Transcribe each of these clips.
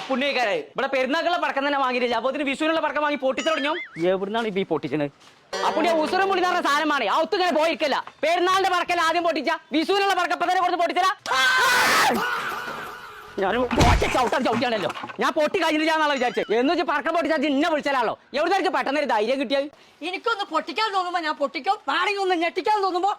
പുണ്യക്കാരെ ഇവിടെ പെരുന്നാക്കുള്ള പടക്കം തന്നെ വാങ്ങിയില്ല. അപ്പൊ ഇതിന് വിഷുവിനുള്ള പടക്കം വാങ്ങി പൊട്ടിച്ചു തുടങ്ങിയോ? എവിടുന്നാണ് ഇപ്പൊ ഈ പൊട്ടിച്ചത്? അപ്പൊ ഉസുരം മുടി പറഞ്ഞ സാധനമാണ്. ആ ഒത്തുങ്ങനെ പോയിരിക്കല്ല. പെരുന്നാളിന്റെ പടക്കല്ല ആദ്യം പൊട്ടിച്ച, വിഷുവിനുള്ള പടക്കപ്പതനെ കൊടുത്ത് പൊട്ടിച്ചല. ഞാൻ ചവിട്ടിയാണല്ലോ. ഞാൻ പൊട്ടി കഴിഞ്ഞില്ലാന്നാണ് വിചാരിച്ചത്. എന്ന് വെച്ചാൽ പടക്കം പൊട്ടിച്ചാൽ ഇന്നെ വിളിച്ചാലോ. എവിടുന്നായിരിക്കും പെട്ടെന്ന് ഒരു ധൈര്യം കിട്ടിയത്? എനിക്കൊന്ന് പൊട്ടിക്കാൻ തോന്നുമ്പോ ഞാൻ പൊട്ടിക്കും, നാണെങ്കിൽ ഒന്ന് ഞെട്ടിക്കാൻ തോന്നുമ്പോ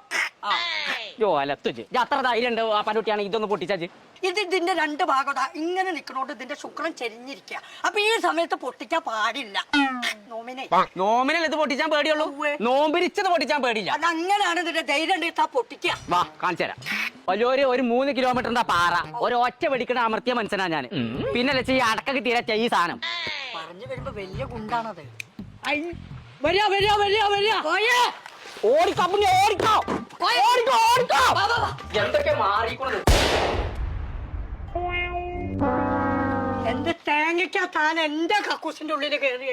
അത്ര ധൈര്യം ഉണ്ട് ആ പനുട്ടിയാണെങ്കിൽ ഇതൊന്ന് പൊട്ടിച്ചാച്ച്. ഇതിന്റെ രണ്ട് ഭാഗം ഇങ്ങനെ നിൽക്കണോണ്ട് ഇതിന്റെ ശുക്രൻ ചെരിഞ്ഞിരിക്കുക. അപ്പൊ ഈ സമയത്ത് പൊട്ടിക്കാൻ പാടില്ല. നോമിനൽ ഇത് പൊട്ടിച്ചാൻ പേടിയുള്ളൂ, നോമ്പിരിച്ചത് പൊട്ടിച്ചാൻ പേടിയില്ല. അതങ്ങനെയാണ് ഇതിന്റെ ധൈര്യം ഉണ്ടെങ്കിൽ പൊട്ടിക്കുക. വാ കാണിച്ചു തരാം. വലിയൊരു 3 കിലോമീറ്ററിന്റെ പാറ ഒരു ഒറ്റ വെടിക്കണ അമർത്തിയ മനുഷ്യനാ ഞാൻ. പിന്നെ ലക്ഷ ഈ അടക്കൊക്കെ തീരച്ച ഈ സാധനം പറഞ്ഞു വരുമ്പോ വലിയ ഗുണ്ടാണത്. ഓടിക്കോ ഓടിക്കോ ഓടിക്കോ ഓടിക്കോ. എന്തൊക്കെ മാറിക്കുന്നത്. എന്ത് തേങ്ങയ്ക്കാ താൻ എന്റെ കക്കൂസിന്റെ ഉള്ളിൽ കയറി?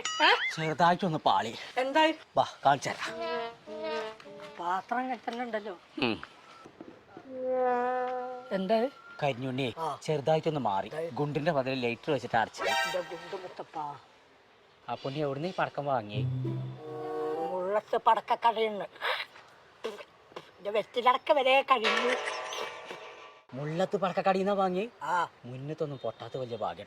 ചെറുതായിട്ടൊന്ന് പാളി. എന്തായി? വാ കാണിച്ചു തരാം. പാത്രം കെട്ടുന്നുണ്ടല്ലോ. എന്താ കരിഞ്ഞുണ്ണി ചെറുതായിട്ടൊന്ന് മാറി. ഗുണ്ടിന്റെ പതിൽ ലൈറ്റർ വെച്ചിട്ട് അടച്ചു. അപ്പൊ നീ എവിടുന്ന് ഈ പടക്കം വാങ്ങി? മുള്ളത്ത് പടക്കക്കടയുണ്ട്. വെറ്റിലടക്ക വരെ കഴിഞ്ഞു. മുള്ളത്ത് പടക്കക്കടയിന്നാ വാങ്ങി? മുന്നത്തൊന്നും പൊട്ടാത്ത വലിയ ഭാഗ്യം.